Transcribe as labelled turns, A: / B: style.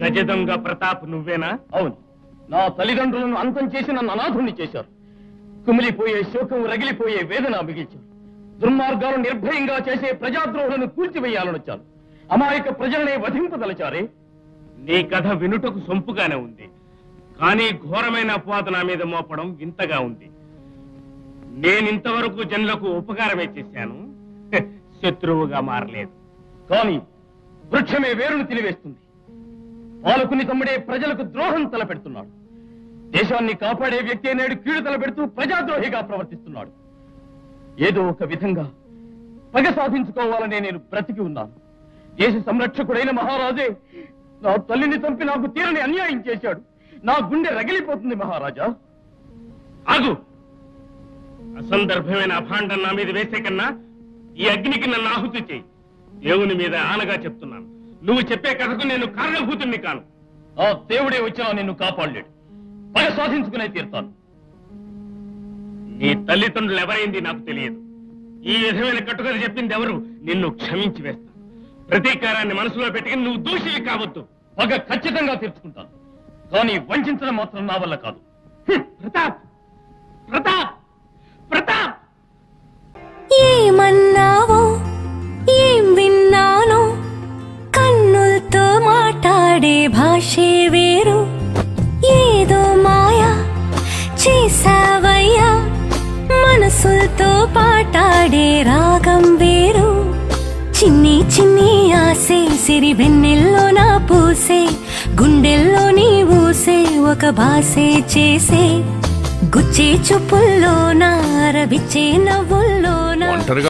A: గజదొంగ ప్రతాప్ నువ్వేనా?
B: అవును, నా తల్లిదండ్రులను అంతం చేసి నన్ను అనాథుణ్ణి చేశారు. కుమిలిపోయే శోకం, రగిలిపోయే వేదన మిగిల్చారు. దుర్మార్గాలు నిర్భయంగా చేసే ప్రజాద్రోహులను కూల్చివేయాలనొచ్చారు. అమాయక ప్రజలనే వధింపదలచారే.
A: నీ కథ వినుటకు సొంపుగానే ఉంది, కానీ ఘోరమైన అపవాదు నా మీద మోపడం వింతగా ఉంది. నేనింతవరకు జనులకు ఉపకారమే చేశాను, శత్రువుగా మారలేదు.
B: కానీ వృక్షమే వేరును తినివేస్తుంది. పాలకుని తమ్ముడే ప్రజలకు ద్రోహం తలపెడుతున్నాడు. దేశాన్ని కాపాడే వ్యక్తి నేడు కీడు తలపెడుతూ ప్రజాద్రోహిగా ప్రవర్తిస్తున్నాడు. ఏదో ఒక విధంగా పగ సాధించుకోవాలనే నేను బ్రతికి ఉన్నాను. దేశ సంరక్షకుడైన మహారాజే నా తల్లిని చంపి నాకు తీరని అన్యాయం చేశాడు. నా గుండె రగిలిపోతుంది మహారాజా.
A: ఆగు! అసందర్భమైన అభాండం నా మీద వేసే కన్నా ఈ అగ్నికి నన్ను ఆహుతి చేయి. దేవుని మీద ఆనగా చెప్తున్నాను, నువ్వు చెప్పే కథకు నేను కారణభూతుణ్ణి కాను.
B: ఆ దేవుడే వచ్చినా నిన్ను కాపాడలేడు. పగ సాధించుకునే తీరుతాను.
A: నీ తల్లిదండ్రులు ఎవరైంది నాకు తెలియదు. ఈ విధమైన కట్టుకథ చెప్పింది ఎవరు? నిన్ను క్షమించి వేస్తాను. ప్రతీకారాన్ని మనసులో పెట్టుకుని నువ్వు దూషివి కావద్దు.
B: పగ ఖచ్చితంగా తీర్చుకుంటాను, కానీ వంచడం మాత్రం నా వల్ల కాదు.
A: ప్రతాప్! ప్రతాప్! ప్రతాప్!
C: ఏమన్నావో ఏం విన్నానో, కన్నులతో మాట్లాడే భాషే వేరు. ఏదో మాయా చేసావయ్యా, మనసులతో పాటాడే రాగం వేరు. చిన్ని చిన్ని ఆసే సిరి వెన్నెల్లో నా పూసే, గుండెల్లో నీ ఊసే ఒక భాసే చేసే. గుచ్చే చూపుల్లోనా, రవిచ్చే నవ్వుల్లోనా.